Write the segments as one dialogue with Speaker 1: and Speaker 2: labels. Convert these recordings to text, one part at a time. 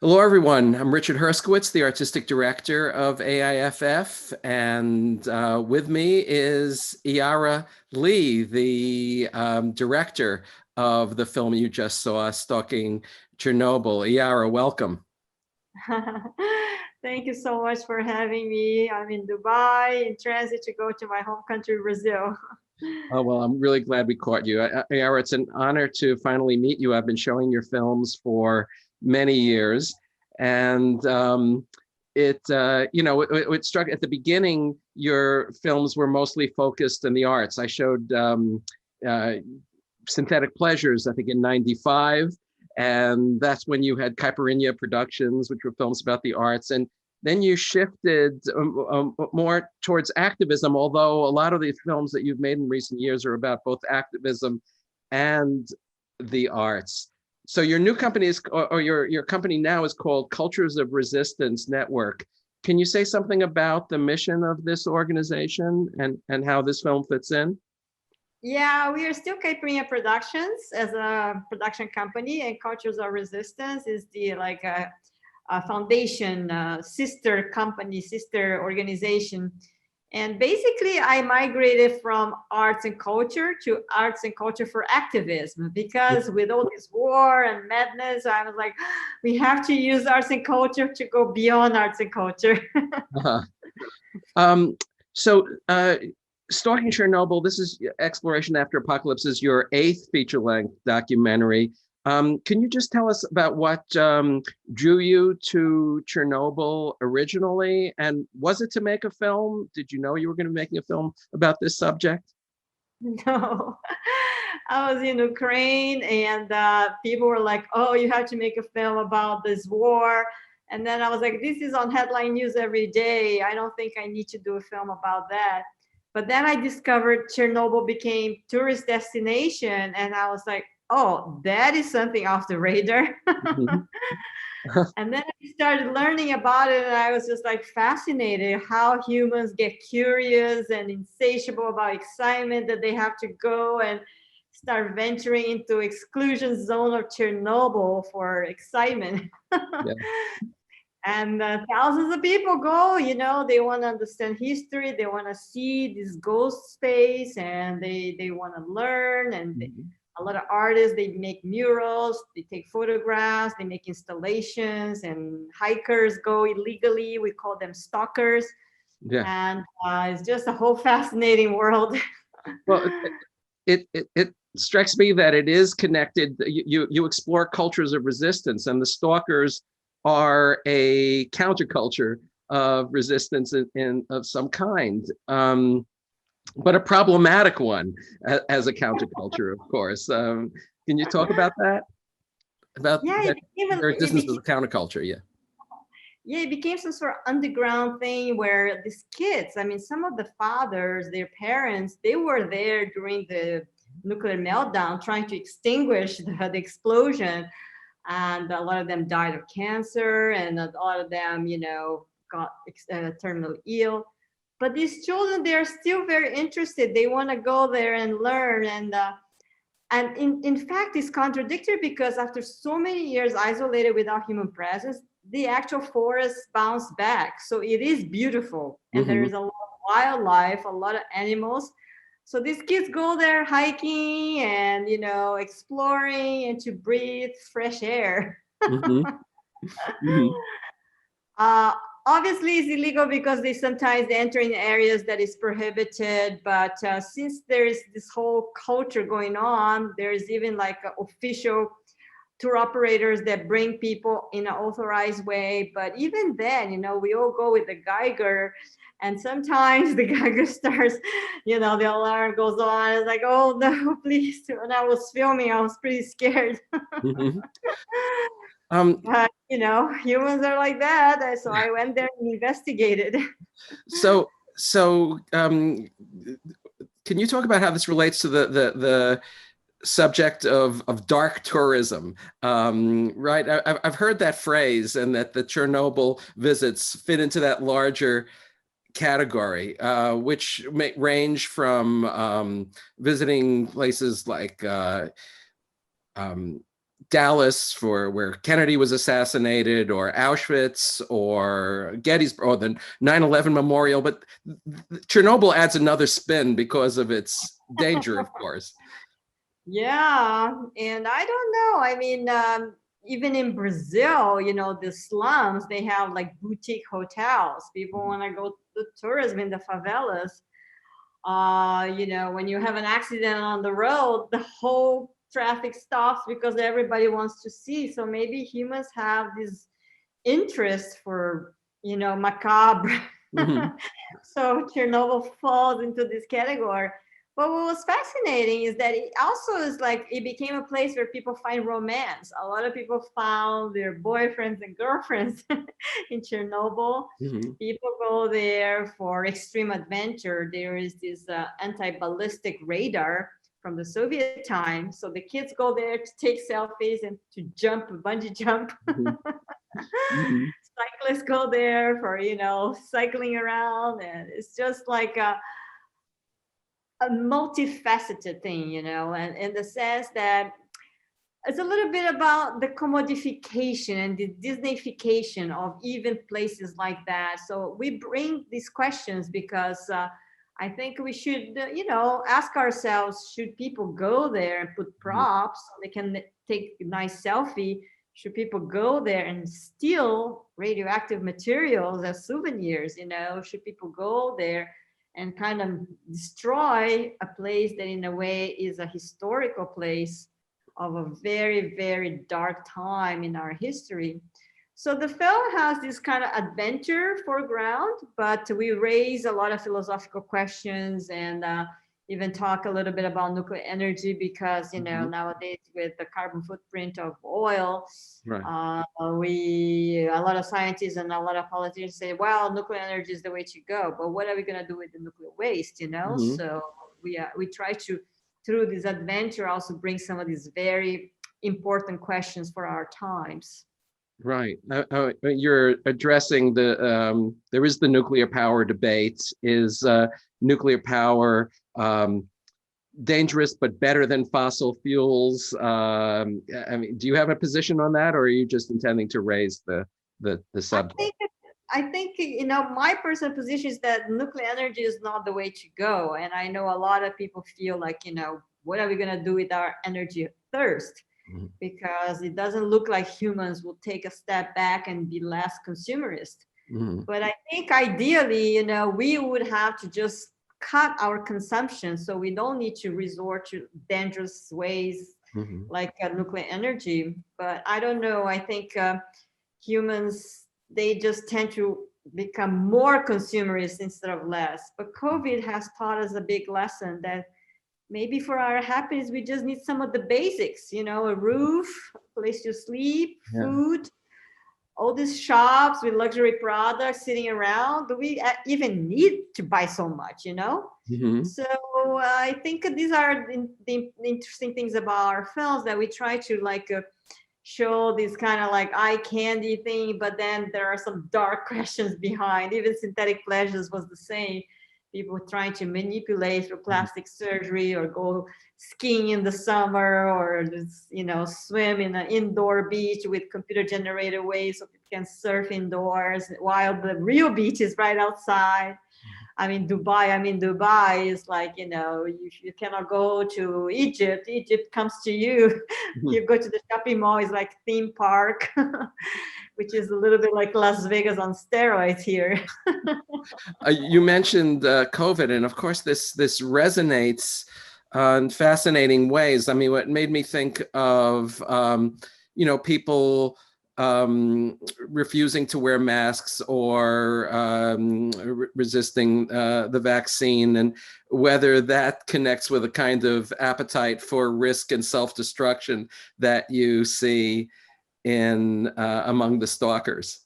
Speaker 1: Hello, everyone. I'm Richard Herskowitz, the artistic director of AIFF, and with me is Iara Lee, the director of the film you just saw, Stalking Chernobyl. Iara, welcome.
Speaker 2: Thank you so much for having me. I'm in Dubai, in transit to go to my home country, Brazil.
Speaker 1: Oh, well, I'm really glad we caught you. Iara, it's an honor to finally meet you. I've been showing your films for many years. And it struck at the beginning, your films were mostly focused in the arts. I showed Synthetic Pleasures, I think in '95. And that's when you had Caipirinha Productions, which were films about the arts. And then you shifted more towards activism, although a lot of the films that you've made in recent years are about both activism and the arts. So your new company is, or your company now is called Cultures of Resistance Network. Can you say something about the mission of this organization and how this film fits in?
Speaker 2: Yeah, we are still Caipirinha Productions as a production company, and Cultures of Resistance is the a foundation, sister company, sister organization. And basically, I migrated from arts and culture to arts and culture for activism, because with all this war and madness, I was like, we have to use arts and culture to go beyond arts and culture.
Speaker 1: Uh-huh. So Stalking Chernobyl, this is Exploration After Apocalypse, is your 8th feature-length documentary. Can you just tell us about what drew you to Chernobyl originally? And was it to make a film? Did you know you were going to be making a film about this subject?
Speaker 2: No, I was in Ukraine, and people were like, oh, you have to make a film about this war. And then I was like, this is on headline news every day. I don't think I need to do a film about that. But then I discovered Chernobyl became tourist destination, and I was like, oh, that is something off the radar.
Speaker 1: Mhm.
Speaker 2: And then I started learning about it, and I was just like fascinated how humans get curious and insatiable about excitement, that they have to go and start venturing into exclusion zone of Chernobyl for excitement.
Speaker 1: Yeah.
Speaker 2: And thousands of people go, they want to understand history, they want to see this ghost space, and they want to learn. And a lot of artists, they make murals, they take photographs, they make installations, and hikers go illegally. We call them stalkers.
Speaker 1: Yeah.
Speaker 2: And it's just a whole fascinating world.
Speaker 1: Well, it strikes me that it is connected. You explore cultures of resistance, and the stalkers are a counterculture of resistance of some kind, but a problematic one as a counterculture, of course. Can you talk about that? About resistance as a counterculture, yeah.
Speaker 2: Yeah, it became some sort of underground thing where these kids, I mean, some of the fathers, their parents, they were there during the nuclear meltdown trying to extinguish the explosion. And a lot of them died of cancer, and a lot of them, got terminally ill. But these children, they're still very interested. They want to go there and learn. And in fact, it's contradictory, because after so many years isolated without human presence, the actual forest bounced back. So it is beautiful. And there is a lot of wildlife, a lot of animals. So these kids go there hiking and, exploring, and to breathe fresh air. Obviously, it's illegal because they sometimes enter in areas that is prohibited. But since there is this whole culture going on, there's even like official tour operators that bring people in an authorized way. But even then, we all go with the Geiger, and sometimes the Geiger starts, the alarm goes on. It's like, oh no, please. When I was filming, I was pretty scared. But, humans are like that. So I went there and investigated.
Speaker 1: So can you talk about how this relates to the subject of dark tourism, right? I've heard that phrase, and that the Chernobyl visits fit into that larger category, which may range from visiting places like Dallas for where Kennedy was assassinated, or Auschwitz, or Gettysburg, or the 9/11 memorial. But Chernobyl adds another spin because of its danger, of course.
Speaker 2: Yeah, and I don't know. I mean, even in Brazil, you know, the slums, they have like boutique hotels. People want to go to tourism in the favelas. You know, when you have an accident on the road, the whole traffic stops because everybody wants to see. So maybe humans have this interest for, you know, macabre.
Speaker 1: Mm-hmm.
Speaker 2: So Chernobyl falls into this category. But what was fascinating is that it also is like it became a place where people find romance. A lot of people found their boyfriends and girlfriends in Chernobyl.
Speaker 1: Mm-hmm.
Speaker 2: People go there for extreme adventure. There is this anti-ballistic radar from the Soviet time. So the kids go there to take selfies and to jump, bungee jump.
Speaker 1: Mm-hmm.
Speaker 2: Cyclists go there for, you know, cycling around. And it's just like a multifaceted thing, you know, and in the sense that it's a little bit about the commodification and the Disneyfication of even places like that. So we bring these questions because I think we should, you know, ask ourselves, should people go there and put props so they can take a nice selfie? Should people go there and steal radioactive materials as souvenirs? You know, should people go there and kind of destroy a place that in a way is a historical place of a very, very dark time in our history? So the film has this kind of adventure foreground, but we raise a lot of philosophical questions and even talk a little bit about nuclear energy because, you know, nowadays with the carbon footprint of oil,
Speaker 1: Right.
Speaker 2: a lot of scientists and a lot of politicians say, well, nuclear energy is the way to go, but what are we going to do with the nuclear waste, you know?
Speaker 1: Mm-hmm.
Speaker 2: So we try to, through this adventure, also bring some of these very important questions for our times.
Speaker 1: Right. You're addressing there is the nuclear power debate. Is nuclear power dangerous but better than fossil fuels? I mean, do you have a position on that, or are you just intending to raise the subject?
Speaker 2: I think, you know, my personal position is that nuclear energy is not the way to go. And I know a lot of people feel like, you know, what are we going to do with our energy thirst? Because it doesn't look like humans will take a step back and be less consumerist. But I think ideally, you know, we would have to just cut our consumption so we don't need to resort to dangerous ways like nuclear energy. But I don't know. I think humans, they just tend to become more consumerist instead of less. But COVID has taught us a big lesson that maybe for our happiness, we just need some of the basics, you know, a roof, a place to sleep, food, all these shops with luxury products sitting around. Do we even need to buy so much, you know? So I think these are the interesting things about our films, that we try to like show this kind of like eye candy thing, but then there are some dark questions behind. Even Synthetic Pleasures was the same. People trying to manipulate through plastic surgery, or go skiing in the summer, or just, you know, swim in an indoor beach with computer generated waves so people can surf indoors while the real beach is right outside. I mean, Dubai is like, you know, you cannot go to Egypt. Egypt comes to you. You go to the shopping mall, it's like theme park, which is a little bit like Las Vegas on steroids here.
Speaker 1: You mentioned COVID, and of course, this resonates in fascinating ways. I mean, what made me think of, you know, people refusing to wear masks, or resisting the vaccine, and whether that connects with a kind of appetite for risk and self-destruction that you see in among the stalkers.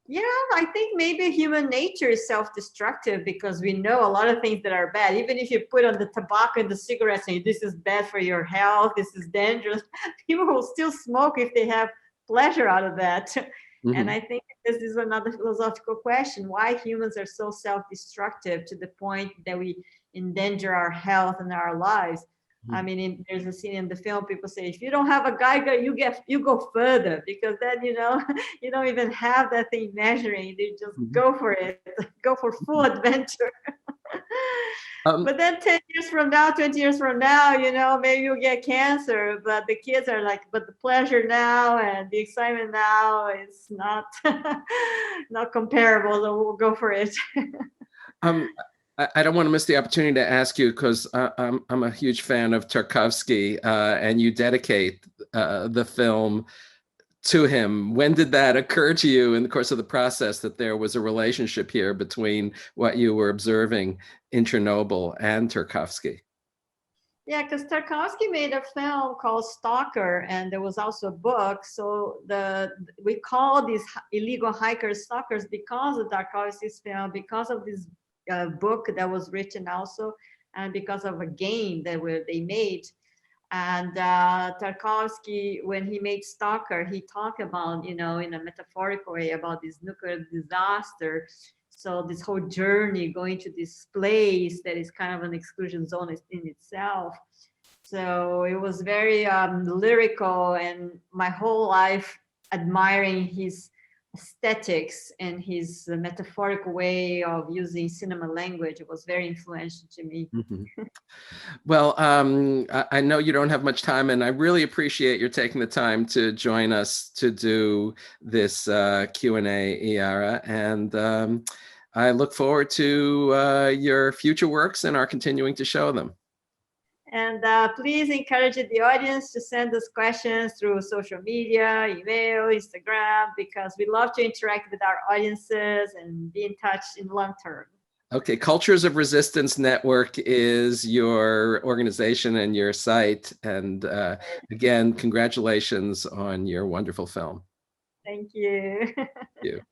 Speaker 2: Yeah, I think maybe human nature is self-destructive because we know a lot of things that are bad. Even if you put on the tobacco and the cigarettes and this is bad for your health, this is dangerous, people will still smoke if they have pleasure out of that. And I think this is another philosophical question, why humans are so self-destructive to the point that we endanger our health and our lives. I mean, there's a scene in the film. People say, if you don't have a Geiger, you go further, because then you don't even have that thing measuring. You just go for it, go for full adventure. But then 10 years from now, 20 years from now, maybe you'll get cancer. But the kids are like, but the pleasure now and the excitement now is not not comparable. So we'll go for it.
Speaker 1: I don't want to miss the opportunity to ask you, because I'm a huge fan of Tarkovsky, and you dedicate the film to him. When did that occur to you in the course of the process, that there was a relationship here between what you were observing in Chernobyl and Tarkovsky?
Speaker 2: Yeah, because Tarkovsky made a film called Stalker, and there was also a book. So we call these illegal hikers stalkers because of Tarkovsky's film, because of this book that was written also, and because of a game that they made. And Tarkovsky, when he made Stalker, he talked about, in a metaphorical way, about this nuclear disaster. So this whole journey going to this place that is kind of an exclusion zone in itself. So it was very lyrical, and my whole life admiring his aesthetics and his metaphorical way of using cinema language. It was very influential to me.
Speaker 1: Well, I know you don't have much time, and I really appreciate your taking the time to join us to do this Q&A, Iara. And I look forward to your future works and our continuing to show them.
Speaker 2: And please encourage the audience to send us questions through social media, email, Instagram, because we love to interact with our audiences and be in touch in the long term.
Speaker 1: Okay, Cultures of Resistance Network is your organization and your site. And again, congratulations on your wonderful film.
Speaker 2: Thank you.
Speaker 1: Thank you.